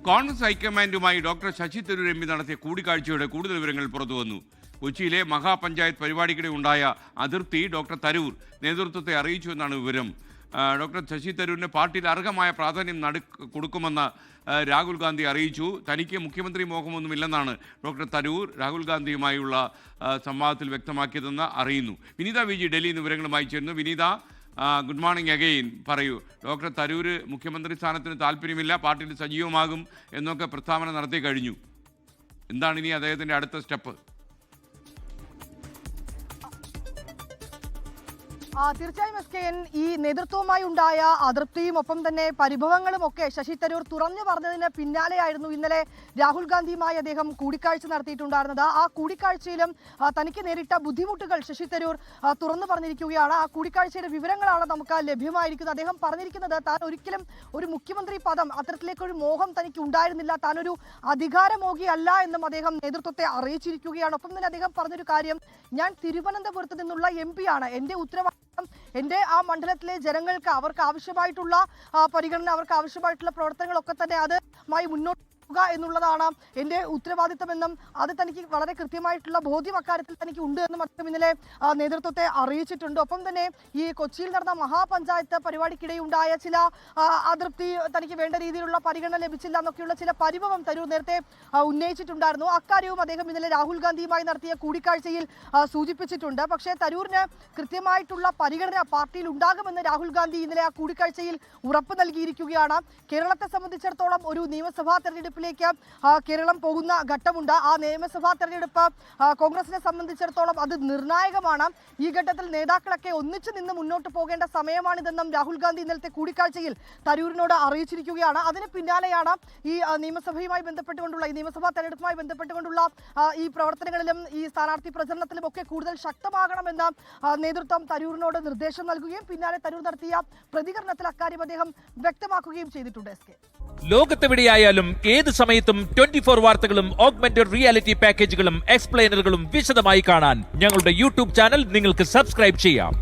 കോൺഗ്രസ് ഹൈക്കമാൻഡുമായി doctor Shashi Tharoor M P നടത്തിയ കൂടിക്കാഴ്ചയുടെ കൂടുതൽ വിവരങ്ങൾ പുറത്തുവന്നു. കൊച്ചിയിലെ മഹാപഞ്ചായത്ത് പരിപാടിക്കിടെ ഉണ്ടായ അതിർത്തി ഡോക്ടർ തരൂർ നേതൃത്വത്തെ അറിയിച്ചു എന്നാണ് വിവരം. ഡോക്ടർ ശശി തരൂരിന് പാർട്ടിയിൽ അർഹമായ പ്രാധാന്യം കൊടുക്കുമെന്ന് രാഹുൽ ഗാന്ധി അറിയിച്ചു. തനിക്ക് മുഖ്യമന്ത്രി മോഹമൊന്നുമില്ലെന്നാണ് ഡോക്ടർ തരൂർ രാഹുൽ ഗാന്ധിയുമായുള്ള സംവാദത്തിൽ വ്യക്തമാക്കിയതെന്ന് അറിയുന്നു. വിനീത വി ജി ഡൽഹിയിൽ നിന്ന് വിവരങ്ങളുമായി ചേരുന്നു. വിനീത, ഗുഡ് മോർണിംഗ് അഗെയിൻ. പറയൂ, ഡോക്ടർ തരൂർ മുഖ്യമന്ത്രി സ്ഥാനത്തിന് താല്പര്യമില്ല, പാർട്ടിയിൽ സജീവമാകും എന്നൊക്കെ പ്രസ്താവന നടത്തി കഴിഞ്ഞു. എന്താണ് ഇനി അദ്ദേഹത്തിൻ്റെ അടുത്ത സ്റ്റെപ്പ്? തീർച്ചയായും SKN, ഈ നേതൃത്വവുമായി ഉണ്ടായ അതൃപ്തിയും ഒപ്പം തന്നെ പരിഭവങ്ങളും ഒക്കെ ശശി തരൂർ തുറന്നു പറഞ്ഞതിന് പിന്നാലെയായിരുന്നു ഇന്നലെ രാഹുൽ ഗാന്ധിയുമായി അദ്ദേഹം കൂടിക്കാഴ്ച നടത്തിയിട്ടുണ്ടായിരുന്നത്. ആ കൂടിക്കാഴ്ചയിലും തനിക്ക് നേരിട്ട ബുദ്ധിമുട്ടുകൾ ശശി തരൂർ തുറന്നു പറഞ്ഞിരിക്കുകയാണ്. ആ കൂടിക്കാഴ്ചയുടെ വിവരങ്ങളാണ് നമുക്ക് ലഭ്യമായിരിക്കുന്നത്. അദ്ദേഹം പറഞ്ഞിരിക്കുന്നത് താൻ ഒരിക്കലും ഒരു മുഖ്യമന്ത്രി പദം അത്തരത്തിലേക്കൊരു മോഹം തനിക്ക് ഉണ്ടായിരുന്നില്ല, താനൊരു അധികാരമോഹിയല്ല എന്നും അദ്ദേഹം നേതൃത്വത്തെ അറിയിച്ചിരിക്കുകയാണ്. ഒപ്പം തന്നെ അദ്ദേഹം പറഞ്ഞൊരു കാര്യം, ഞാൻ തിരുവനന്തപുരത്ത് നിന്നുള്ള MP ആണ്, എൻ്റെ ഉത്തരവാദിത്വം എൻ്റെ ആ മണ്ഡലത്തിലെ ജനങ്ങൾക്ക് അവർക്ക് ആവശ്യമായിട്ടുള്ള പരിഗണന, അവർക്ക് ആവശ്യമായിട്ടുള്ള പ്രവർത്തനങ്ങളൊക്കെ തന്നെ അതുമായി മുന്നോട്ട് എന്നുള്ളതാണ് എൻ്റെ ഉത്തരവാദിത്തമെന്നും അത് തനിക്ക് വളരെ കൃത്യമായിട്ടുള്ള ബോധ്യം അക്കാര്യത്തിൽ തനിക്ക് ഉണ്ട് എന്നും അദ്ദേഹം ഇന്നലെ നേതൃത്വത്തെ അറിയിച്ചിട്ടുണ്ട്. ഒപ്പം തന്നെ ഈ കൊച്ചിയിൽ നടന്ന മഹാപഞ്ചായത്ത് പരിപാടിക്കിടെയുണ്ടായ ചില അതൃപ്തി, തനിക്ക് വേണ്ട രീതിയിലുള്ള പരിഗണന ലഭിച്ചില്ല എന്നൊക്കെയുള്ള ചില പരിഭവം തരൂർ നേരത്തെ ഉന്നയിച്ചിട്ടുണ്ടായിരുന്നു. അക്കാര്യവും അദ്ദേഹം ഇന്നലെ രാഹുൽ ഗാന്ധിയുമായി നടത്തിയ കൂടിക്കാഴ്ചയിൽ സൂചിപ്പിച്ചിട്ടുണ്ട്. പക്ഷേ തരൂരിന് കൃത്യമായിട്ടുള്ള പരിഗണന പാർട്ടിയിൽ ഉണ്ടാകുമെന്ന് രാഹുൽ ഗാന്ധി ഇന്നലെ ആ കൂടിക്കാഴ്ചയിൽ ഉറപ്പ് നൽകിയിരിക്കുകയാണ്. കേരളത്തെ സംബന്ധിച്ചിടത്തോളം ഒരു നിയമസഭാ തെരഞ്ഞെടുപ്പ് കേരളം പോകുന്ന ഘട്ടമുണ്ട്. ആ നിയമസഭാ തെരഞ്ഞെടുപ്പ് കോൺഗ്രസിനെ സംബന്ധിച്ചിടത്തോളം അത് നിർണായകമാണ്. ഈ ഘട്ടത്തിൽ നേതാക്കളൊക്കെ ഒന്നിച്ചു നിന്ന് മുന്നോട്ട് പോകേണ്ട സമയമാണിതെന്നും രാഹുൽ ഗാന്ധി ഇന്നലത്തെ കൂടിക്കാഴ്ചയിൽ തരൂരിനോട് അറിയിച്ചിരിക്കുകയാണ്. അതിന് പിന്നാലെയാണ് ഈ നിയമസഭയുമായി ബന്ധപ്പെട്ടുകൊണ്ടുള്ള, ഈ നിയമസഭാ തെരഞ്ഞെടുപ്പുമായി ബന്ധപ്പെട്ടുകൊണ്ടുള്ള ഈ പ്രവർത്തനങ്ങളിലും ഈ സ്ഥാനാർത്ഥി പ്രചരണത്തിലും ഒക്കെ കൂടുതൽ ശക്തമാകണമെന്ന് നേതൃത്വം തരൂരിനോട് നിർദ്ദേശം നൽകുകയും പിന്നാലെ തരൂർ നടത്തിയ പ്രതികരണത്തിൽ അക്കാര്യം അദ്ദേഹം വ്യക്തമാക്കുകയും ചെയ്തിട്ടുണ്ട്. ലോകത്തെവിടെയായാലും ഏത് സമയത്തും 24 വാർത്തകളും ഓഗ്മെന്റഡ് റിയാലിറ്റി പാക്കേജുകളും എക്സ്പ്ലെയിനറുകളും വിശദമായി കാണാൻ ഞങ്ങളുടെ YouTube ചാനൽ നിങ്ങൾക്ക് സബ്സ്ക്രൈബ് ചെയ്യാം.